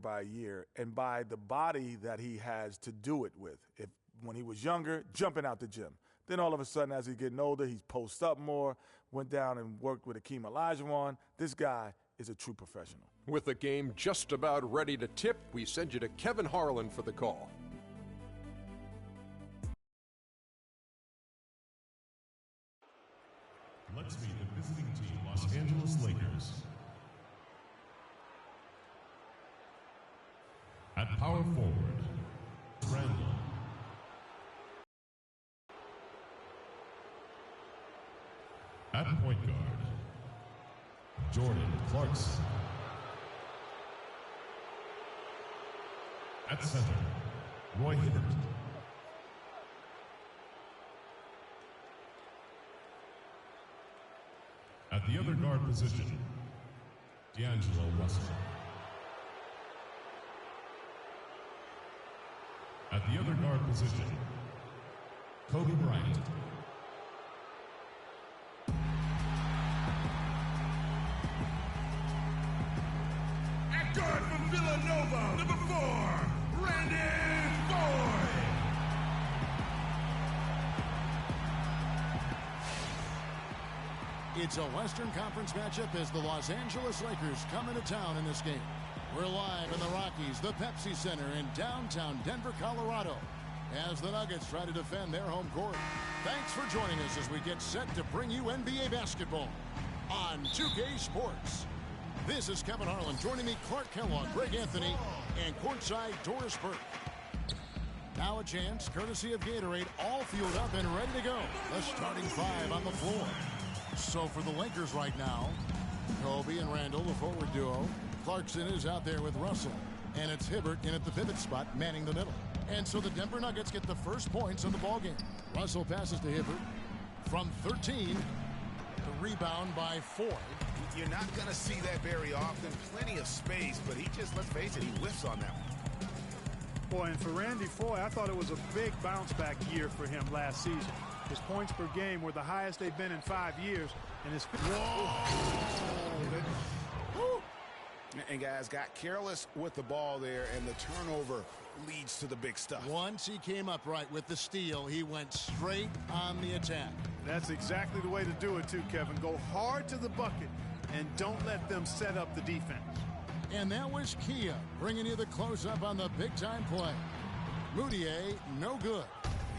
by year and by the body that he has to do it with. When he was younger, jumping out the gym. Then all of a sudden, as he's getting older, he's posts up more, went down and worked with Akeem Olajuwon. This guy is a true professional. With the game just about ready to tip, we send you to Kevin Harlan for the call. Let's meet the visiting team, Los Angeles Lakers. At power forward, Randall. At point guard, Jordan Clarkson. At center, Roy Hibbert. At the other guard position, D'Angelo Russell. At the other guard position, Kobe Bryant. At guard from Villanova, number 4, Randy Boyd. It's a Western Conference matchup as the Los Angeles Lakers come into town in this game. We're live in the Rockies, the Pepsi Center in downtown Denver, Colorado, as the Nuggets try to defend their home court. Thanks for joining us as we get set to bring you NBA basketball on 2K Sports. This is Kevin Harlan. Joining me, Clark Kellogg, Greg Anthony, and courtside Doris Burke. Now a chance, courtesy of Gatorade, all fueled up and ready to go. The starting 5 on the floor. So for the Lakers right now, Kobe and Randall, the forward duo. Clarkson is out there with Russell. And it's Hibbert in at the pivot spot, manning the middle. And so the Denver Nuggets get the first points of the ballgame. Russell passes to Hibbert from 13. The rebound by Ford. You're not going to see that very often. Plenty of space, but he just, let's face it, he whiffs on that one. Boy, and for Randy Foye, I thought it was a big bounce-back year for him last season. His points per game were the highest they've been in 5 years, and his... And guys got careless with the ball there, and the turnover leads to the big stuff. Once he came up right with the steal, he went straight on the attack. That's exactly the way to do it, too, Kevin. Go hard to the bucket, and don't let them set up the defense. And that was Kia bringing you the close-up on the big-time play. Moutier, no good.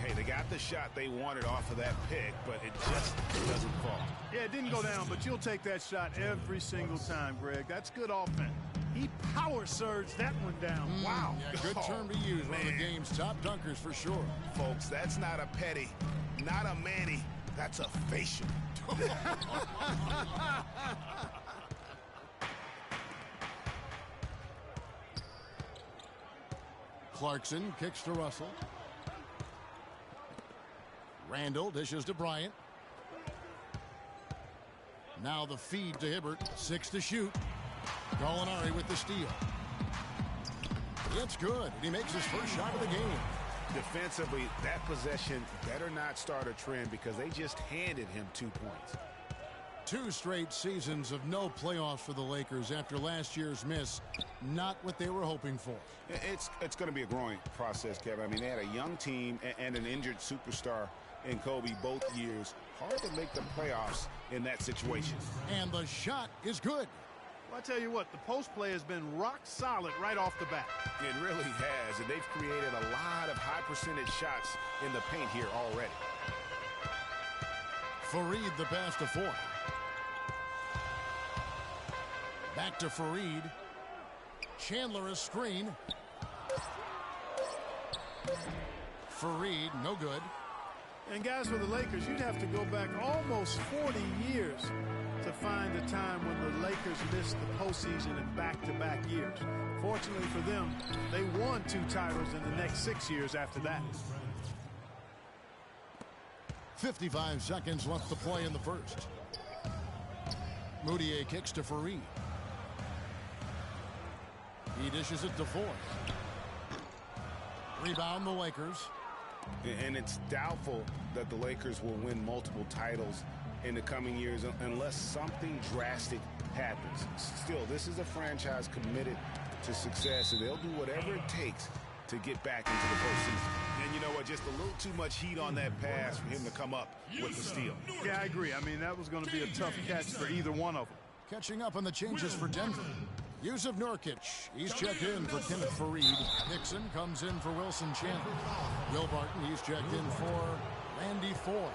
Hey, they got the shot they wanted off of that pick, but it just doesn't fall. Yeah, it didn't go down, but you'll take that shot every single time, Greg. That's good offense. He power surged that one down. Wow. Yeah, good term to use. One of the game's top dunkers for sure. Folks, that's not a petty, not a Manny. That's a facial. Clarkson kicks to Russell. Randall dishes to Bryant. Now the feed to Hibbert. 6 to shoot. Gallinari with the steal. It's good. He makes his first shot of the game. Defensively, that possession better not start a trend because they just handed him 2 points. 2 straight seasons of no playoffs for the Lakers after last year's miss. Not what they were hoping for. It's going to be a growing process, Kevin. I mean, they had a young team and an injured superstar in Kobe both years. Hard to make the playoffs in that situation. And the shot is good. Well, I tell you what, the post play has been rock solid right off the bat. It really has, and they've created a lot of high percentage shots in the paint here already. Fareed the pass to Ford. Back to Fareed. Chandler a screen. Fareed, no good. And guys, for the Lakers, you'd have to go back almost 40 years to find a time when the Lakers missed the postseason in back-to-back years. Fortunately for them, they won 2 titles in the next 6 years after that. 55 seconds left to play in the first. Moutier kicks to Fareed. He dishes it to Ford. Rebound the Lakers. And it's doubtful that the Lakers will win multiple titles in the coming years unless something drastic happens. Still, this is a franchise committed to success, and they'll do whatever it takes to get back into the postseason. And you know what? Just a little too much heat on that pass for him to come up with the steal. Yeah, I agree. I mean, that was going to be a tough catch for either one of them. Catching up on the changes for Denver. Yusuf Nurkic, he's checked in for Kenneth Fareed. Hickson comes in for Wilson Chandler. Will Barton, he's checked in for Randy Ford.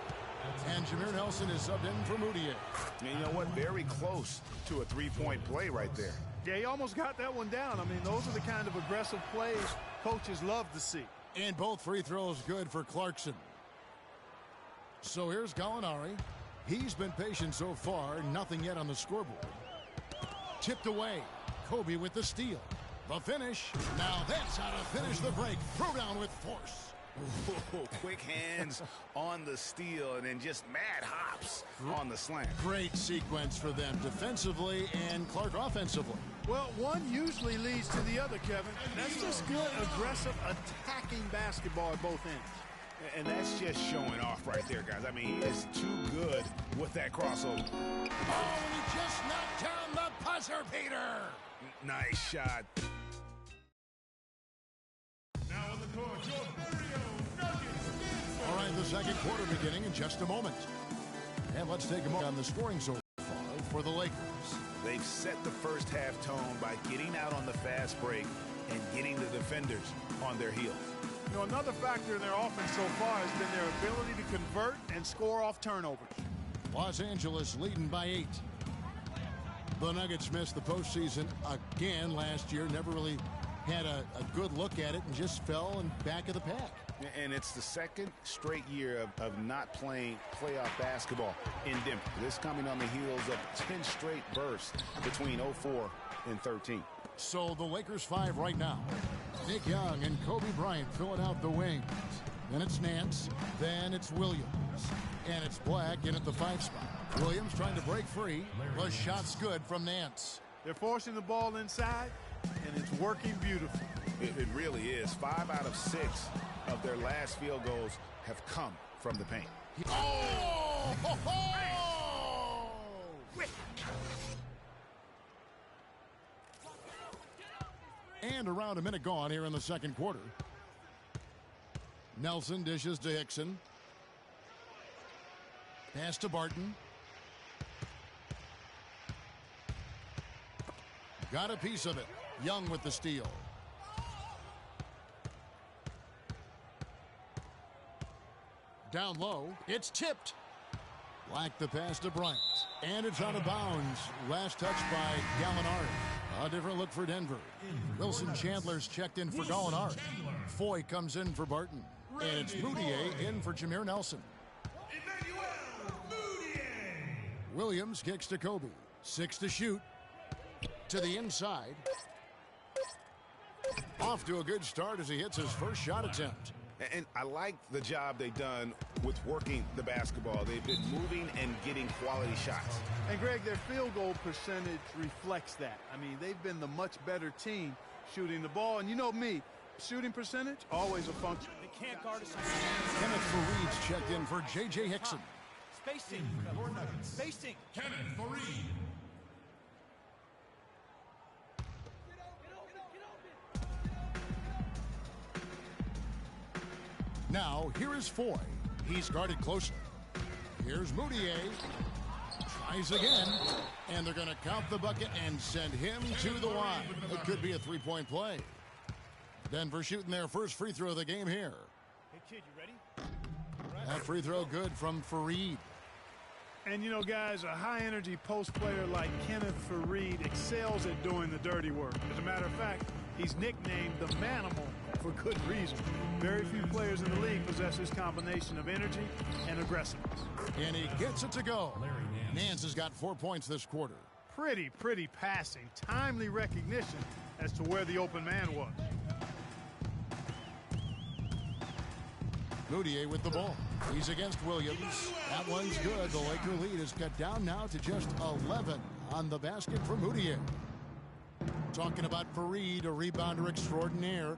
And Jameer Nelson is subbed in for Moutier. And you know what? Very close to a three-point play right there. Yeah, he almost got that one down. I mean, those are the kind of aggressive plays coaches love to see. And both free throws good for Clarkson. So here's Gallinari. He's been patient so far. Nothing yet on the scoreboard. Tipped away. Kobe with the steal. The finish. Now that's how to finish the break. Throw down with force. Ooh, quick hands on the steal and then just mad hops on the slant. Great sequence for them defensively and Clark offensively. Well, one usually leads to the other, Kevin. That's just good, aggressive, attacking basketball at both ends. And that's just showing off right there, guys. I mean, he is too good with that crossover. Oh, and he just knocked down the buzzer beater. Nice shot. Now on the court, your Nuggets. All right, the second quarter beginning in just a moment. And let's take a look on the scoring so far for the Lakers. They've set the first half tone by getting out on the fast break and getting the defenders on their heels. You know, another factor in their offense so far has been their ability to convert and score off turnovers. Los Angeles leading by 8. The Nuggets missed the postseason again last year. Never really had a good look at it and just fell in back of the pack. And it's the second straight year of not playing playoff basketball in Denver. This coming on the heels of 10 straight bursts between 04 and 13. So the Lakers 5 right now. Nick Young and Kobe Bryant filling out the wings. Then it's Nance. Then it's Williams. And it's Black in at the 5 spot. Williams trying to break free. The shot's good from Nance. They're forcing the ball inside, and it's working beautifully. It really is. 5 out of 6 of their last field goals have come from the paint. Oh! Ho, ho! And around a minute gone here in the second quarter. Nelson dishes to Hickson. Pass to Barton. Got a piece of it. Young with the steal. Down low. It's tipped. Black the pass to Bryant. And it's out of bounds. Last touch by Gallinari. A different look for Denver. Wilson Chandler's checked in for Gallinari. Foy comes in for Barton. And it's Moutier in for Jameer Nelson. Williams kicks to Kobe. 6 to shoot. To the inside. Off to a good start as he hits his first shot attempt. And I like the job they've done with working the basketball. They've been moving and getting quality shots. And, Greg, their field goal percentage reflects that. I mean, they've been the much better team shooting the ball. And you know me, shooting percentage, always a function. They can't guard us. Kenneth Fareed's checked in for J.J. Hickson. Spacing. Spacing. Kenneth Fareed. Now, here is Foy. He's guarded closely. Here's Moutier. Tries again. And they're going to count the bucket and send him to the line. It could be a three-point play. Denver shooting their first free throw of the game here. Hey, kid, you ready? That free throw good from Fareed. And, you know, guys, a high-energy post player like Kenneth Fareed excels at doing the dirty work. As a matter of fact, he's nicknamed the Manimal for good reason. Very few players in the league possess this combination of energy and aggressiveness. And he gets it to go. Nance has got 4 points this quarter. Pretty passing. Timely recognition as to where the open man was. Moutier with the ball. He's against Williams. That one's good. The Laker lead is cut down now to just 11 on the basket for Moutier. Talking about Fareed, a rebounder extraordinaire.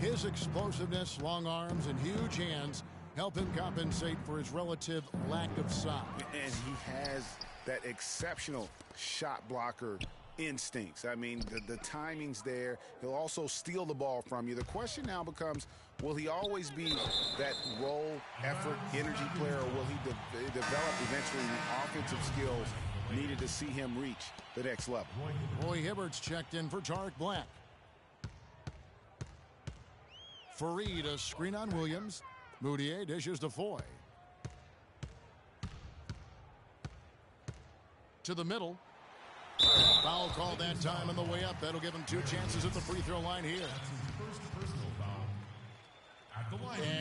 His explosiveness, long arms, and huge hands help him compensate for his relative lack of size. And he has that exceptional shot blocker instincts. I mean, the timing's there. He'll also steal the ball from you. The question now becomes, will he always be that role, effort, energy player, or will he develop eventually the offensive skills needed to see him reach the next level? Roy Hibbert's checked in for Tarek Black. Fareed, a screen on Williams. Moutier dishes to Foy. To the middle. Foul called that time on the way up. That'll give him 2 chances at the free throw line here.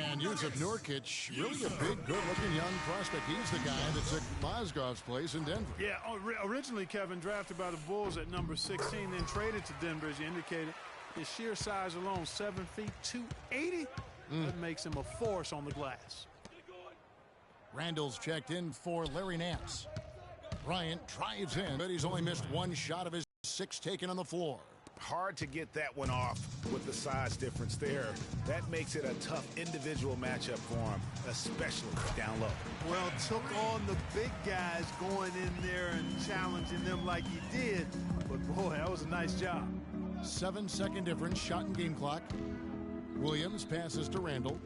And Yusuf Nurkic, really a big, good-looking young prospect. He's the guy that took Mozgov's place in Denver. Yeah, originally, Kevin, drafted by the Bulls at number 16, then traded to Denver, as you indicated. His sheer size alone, 7 feet, 280. That makes him a force on the glass. Randall's checked in for Larry Nance. Bryant drives in, but he's only missed 1 shot of his 6 taken on the floor. Hard to get that one off with the size difference there. That makes it a tough individual matchup for him, especially down low. Well, took on the big guys going in there and challenging them like he did. But, boy, that was a nice job. 7-second difference, shot and game clock. Williams passes to Randall.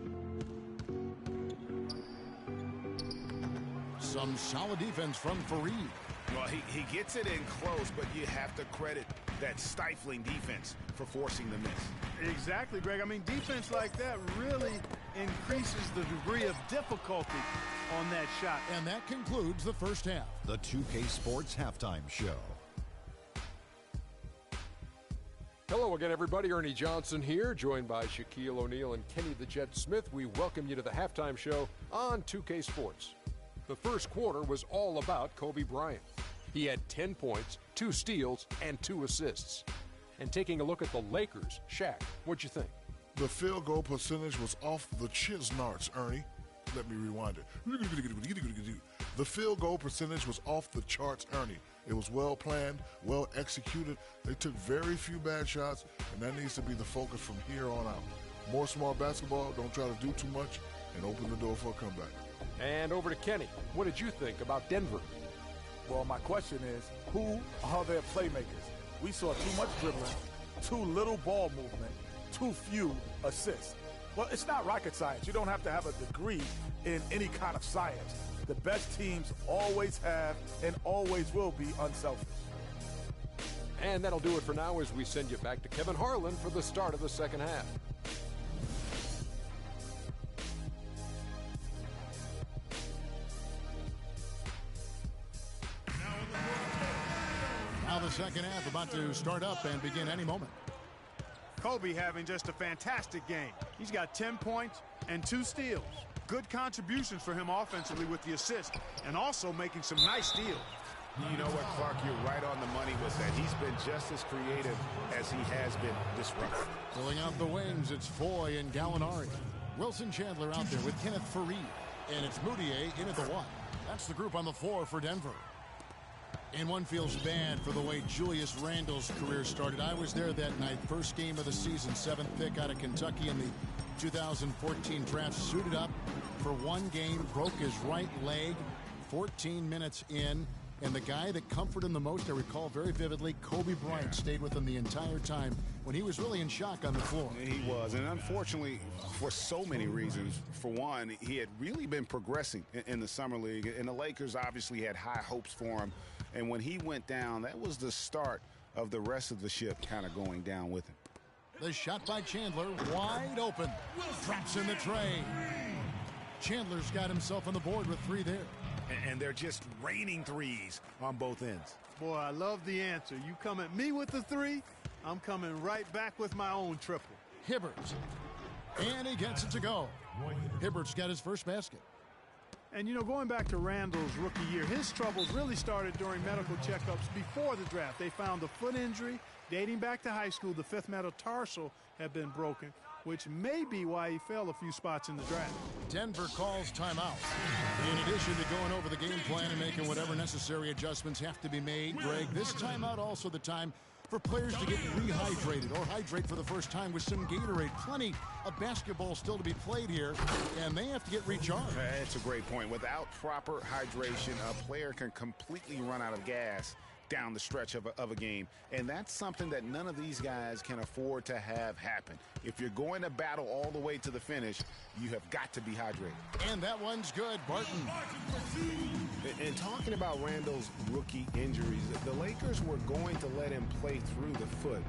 Some solid defense from Fareed. Well, he gets it in close, but you have to credit that stifling defense for forcing the miss. Exactly, Greg. I mean, defense like that really increases the degree of difficulty on that shot. And that concludes the first half. The 2K Sports Halftime Show. Hello again, everybody. Ernie Johnson here, joined by Shaquille O'Neal and Kenny the Jet Smith. We welcome you to the halftime show on 2K Sports. The first quarter was all about Kobe Bryant. He had 10 points, 2 steals, and 2 assists. And taking a look at the Lakers, Shaq, what'd you think? The field goal percentage was off the Chisnarts, Ernie. Let me rewind it. The field goal percentage was off the charts, Ernie. It was well planned, well executed. They took very few bad shots, and that needs to be the focus from here on out. More smart basketball, don't try to do too much, and open the door for a comeback. And over to Kenny. What did you think about Denver? Well, my question is, who are their playmakers? We saw too much dribbling, too little ball movement, too few assists. Well, it's not rocket science. You don't have to have a degree in any kind of science. The best teams always have and always will be unselfish. And that'll do it for now as we send you back to Kevin Harlan for the start of the second half. Now the second half about to start up and begin any moment. Kobe having just a fantastic game. He's got 10 points and 2 steals. Good contributions for him offensively with the assist, and also making some nice steals. You know what, Clark, you're right on the money with that. He's been just as creative as he has been disruptive. Filling out the wings, it's Foy and Gallinari. Wilson Chandler out there with Kenneth Fareed. And it's Moutier in at the 1. That's the group on the floor for Denver. And one feels bad for the way Julius Randle's career started. I was there that night, first game of the season, 7th pick out of Kentucky in the 2014 draft. Suited up for 1 game, broke his right leg 14 minutes in. And the guy that comforted him the most, I recall very vividly, Kobe Bryant stayed with him the entire time when he was really in shock on the floor. He was, and unfortunately, for so many reasons. For one, he had really been progressing in the Summer League, and the Lakers obviously had high hopes for him. And when he went down, that was the start of the rest of the ship kind of going down with him. The shot by Chandler, wide open. Drops in the tray. Chandler's got himself on the board with 3 there. And they're just raining threes on both ends. Boy, I love the answer. You come at me with the 3, I'm coming right back with my own triple. Hibbert. And he gets it to go. Hibbert's got his first basket. And, you know, going back to Randall's rookie year, his troubles really started during medical checkups before the draft. They found a foot injury dating back to high school. The 5th metatarsal had been broken, which may be why he fell a few spots in the draft. Denver calls timeout. In addition to going over the game plan and making whatever necessary adjustments have to be made, Greg, this timeout also the time for players to get rehydrated or hydrate for the first time with some Gatorade. Plenty of basketball still to be played here, and they have to get recharged. That's a great point. Without proper hydration, a player can completely run out of gas down the stretch of a game. And that's something that none of these guys can afford to have happen. If you're going to battle all the way to the finish, you have got to be hydrated. And that one's good, Barton. And talking about Randall's rookie injuries, the Lakers were going to let him play through the foot.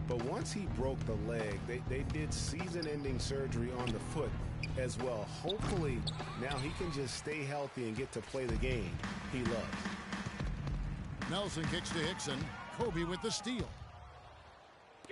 But once he broke the leg, they did season-ending surgery on the foot as well. Hopefully, now he can just stay healthy and get to play the game he loves. Nelson kicks to Hickson. Kobe with the steal.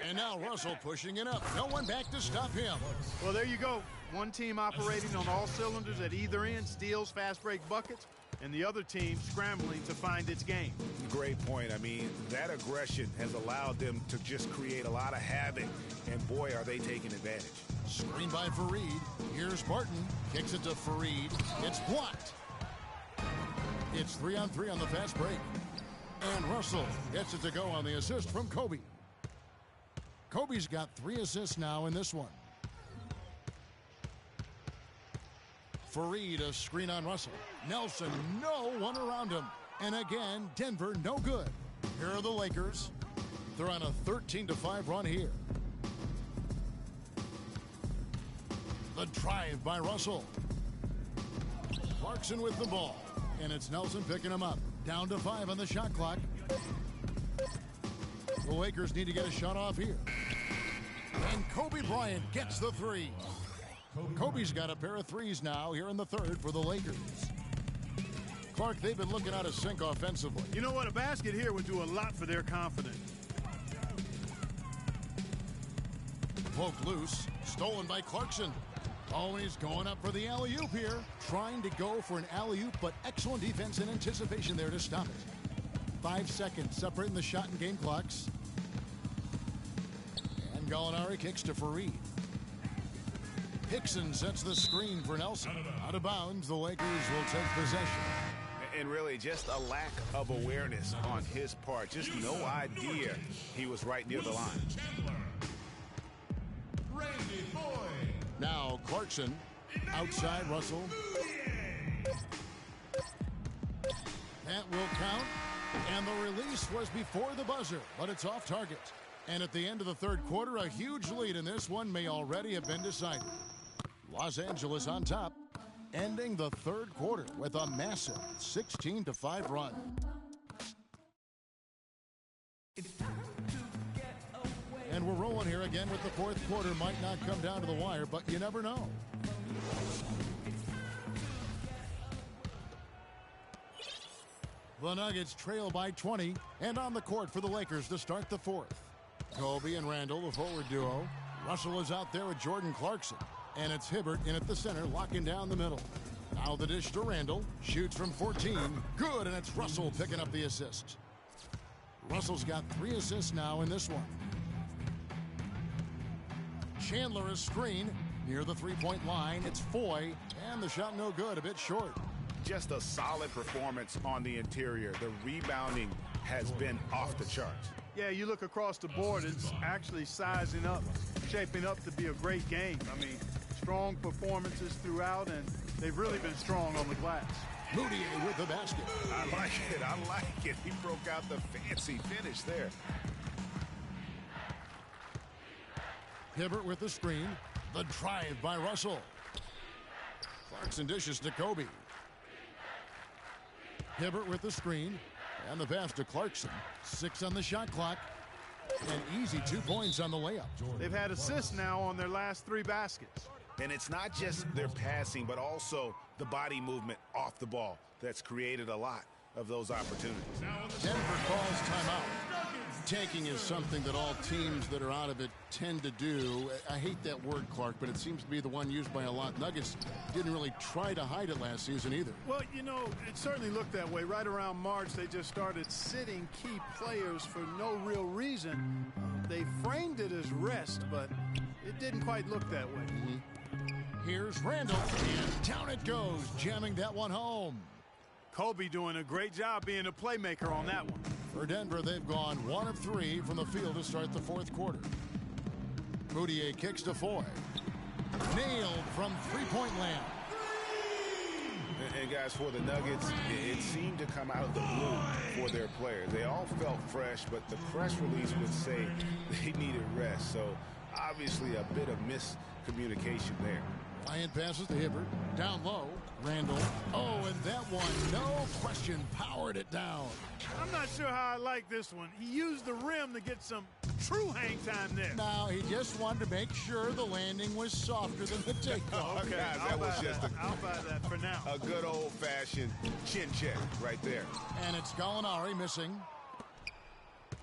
And now Russell pushing it up. No one back to stop him. Well, there you go. One team operating on all cylinders at either end, steals, fast break buckets, and the other team scrambling to find its game. Great point. I mean, that aggression has allowed them to just create a lot of havoc, and boy, are they taking advantage. Screen by Fareed. Here's Barton. Kicks it to Fareed. It's blocked. It's 3-on-3 on the fast break. And Russell gets it to go on the assist from Kobe. Kobe's got 3 assists now in this one. Fareed, a screen on Russell. Nelson, no one around him. And again, Denver, no good. Here are the Lakers. They're on a 13-5 run here. The drive by Russell. Clarkson with the ball. And it's Nelson picking him up. Down to 5 on the shot clock. The Lakers need to get a shot off here. And Kobe Bryant gets the 3. Kobe's got a pair of 3s now here in the third for the Lakers. Clark, they've been looking out of sync offensively. You know what? A basket here would do a lot for their confidence. Poke loose. Stolen by Clarkson. Oh, and he's going up for the alley-oop here. Trying to go for an alley-oop, but excellent defense and anticipation there to stop it. 5 seconds separating the shot and game clocks. And Gallinari kicks to Fareed. Hickson sets the screen for Nelson. Out of bounds, the Lakers will take possession. And really just a lack of awareness on his part. Just no idea he was right near the line. Now Clarkson outside Russell. That will count. And the release was before the buzzer, but it's off target. And at the end of the third quarter, a huge lead in this one may already have been decided. Los Angeles on top, ending the third quarter with a massive 16-5 run. And we're rolling here again with the fourth quarter. Might not come down to the wire, but you never know. The Nuggets trail by 20 and on the court for the Lakers to start the fourth. Kobe and Randall, the forward duo. Russell is out there with Jordan Clarkson. And it's Hibbert in at the center, locking down the middle. Now the dish to Randall. Shoots from 14. Good, and it's Russell picking up the assist. Russell's got 3 assists now in this one. Chandler is screen near the three-point line. It's Foy, and the shot no good, a bit short. Just a solid performance on the interior. The rebounding has been off the charts. Yeah, you look across the board, it's actually sizing up, shaping up to be a great game. I mean, strong performances throughout, and they've really been strong on the glass. Moutier with the basket. I like it. I like it. He broke out the fancy finish there. Hibbert with the screen. The drive by Russell. Clarkson dishes to Kobe. Hibbert with the screen. And the pass to Clarkson. 6 on the shot clock. And easy 2 points on the layup. They've had assists now on their last 3 baskets. And it's not just their passing, but also the body movement off the ball that's created a lot of those opportunities. Denver calls timeout. Tanking is something that all teams that are out of it tend to do. I hate that word, Clark, but it seems to be the one used by a lot. Nuggets didn't really try to hide it last season either. Well, you know, it certainly looked that way. Right around March, they just started sitting key players for no real reason. They framed it as rest, but it didn't quite look that way. Here's Randall, and down it goes, jamming that one home. Kobe doing a great job being a playmaker on that one. For Denver, they've gone 1 of 3 from the field to start the fourth quarter. Moutier kicks to Foy. Nailed from three-point land. And guys, for the Nuggets, it seemed to come out of the blue for their players. They all felt fresh, but the press release would say they needed rest. So obviously a bit of miscommunication there. Bryant passes to Hibbert. Down low. Randall. Oh, and that one, no question, powered it down. I'm not sure how I like this one. He used the rim to get some true hang time there. Now, he just wanted to make sure the landing was softer than the takeoff. Okay, guys, that was just I'll buy that for now. a good old-fashioned chin check right there. And it's Gallinari missing.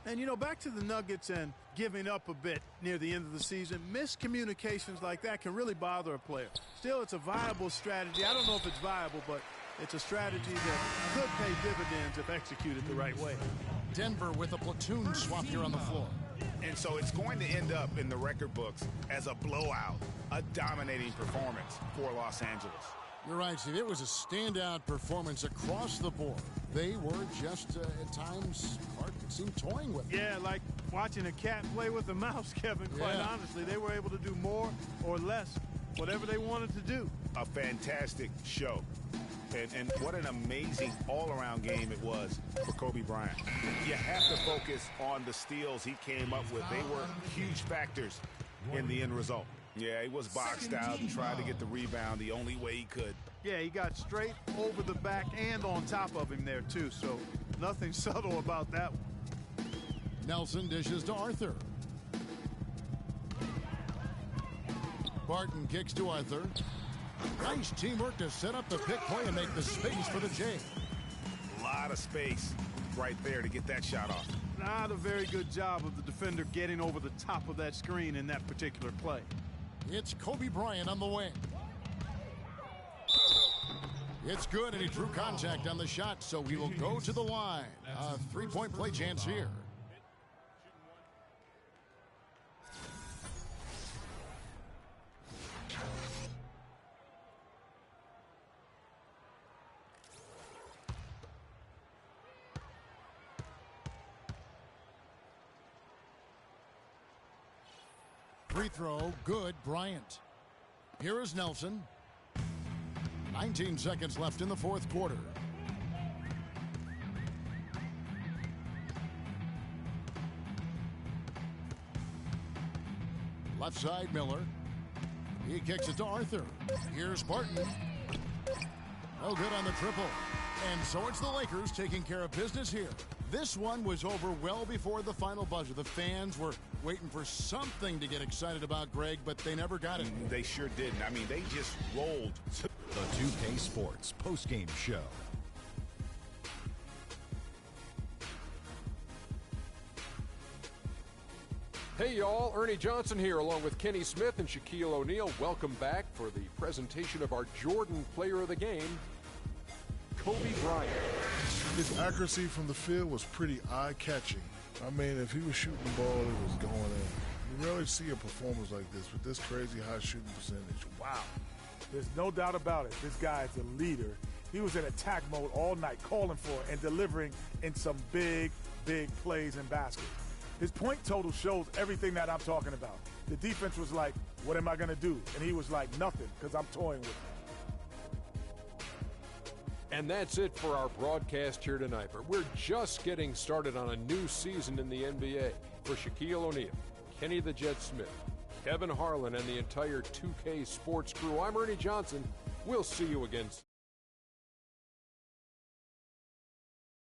And, you know, back to the Nuggets and giving up a bit near the end of the season, miscommunications like that can really bother a player. Still, it's a viable strategy. I don't know if it's viable, but it's a strategy that could pay dividends if executed the right way. Denver with a platoon swap here on the floor. And so it's going to end up in the record books as a blowout, a dominating performance for Los Angeles. You're right, Steve. It was a standout performance across the board. They were just, at times, hard to seem toying with. Yeah, like watching a cat play with a mouse, Kevin, quite honestly. They were able to do more or less, whatever they wanted to do. A fantastic show. And what an amazing all-around game it was for Kobe Bryant. You have to focus on the steals he came up with. They were huge factors in the end result. Yeah, he was boxed out and tried to get the rebound the only way he could. Yeah, he got straight over the back and on top of him there, too. So nothing subtle about that one. Nelson dishes to Arthur. Barton kicks to Arthur. Nice teamwork to set up the pick play and make the space for the J. A lot of space right there to get that shot off. Not a very good job of the defender getting over the top of that screen in that particular play. It's Kobe Bryant on the wing. It's good, and he drew contact on the shot, so he will go to the line. A three-point play chance here. Free throw, good, Bryant. Here is Nelson. 19 seconds left in the fourth quarter. Left side, Miller. He kicks it to Arthur. Here's Barton. No good on the triple. And so it's the Lakers taking care of business here. This one was over well before the final buzzer. The fans were waiting for something to get excited about, Greg, but they never got it. They sure didn't. I mean, they just rolled. The 2K Sports postgame show. Hey y'all, Ernie Johnson here along with Kenny Smith and Shaquille O'Neal. Welcome back for the presentation of our Jordan Player of the Game, Kobe Bryant. His accuracy from the field was pretty eye-catching. I mean, if he was shooting the ball, it was going in. You rarely see a performance like this with this crazy high shooting percentage. Wow. There's no doubt about it. This guy is a leader. He was in attack mode all night, calling for and delivering in some big, big plays in baskets. His point total shows everything that I'm talking about. The defense was like, what am I going to do? And he was like, nothing, because I'm toying with it. And that's it for our broadcast here tonight. But we're just getting started on a new season in the NBA. For Shaquille O'Neal, Kenny the Jet Smith, Kevin Harlan, and the entire 2K Sports crew, I'm Ernie Johnson. We'll see you again soon.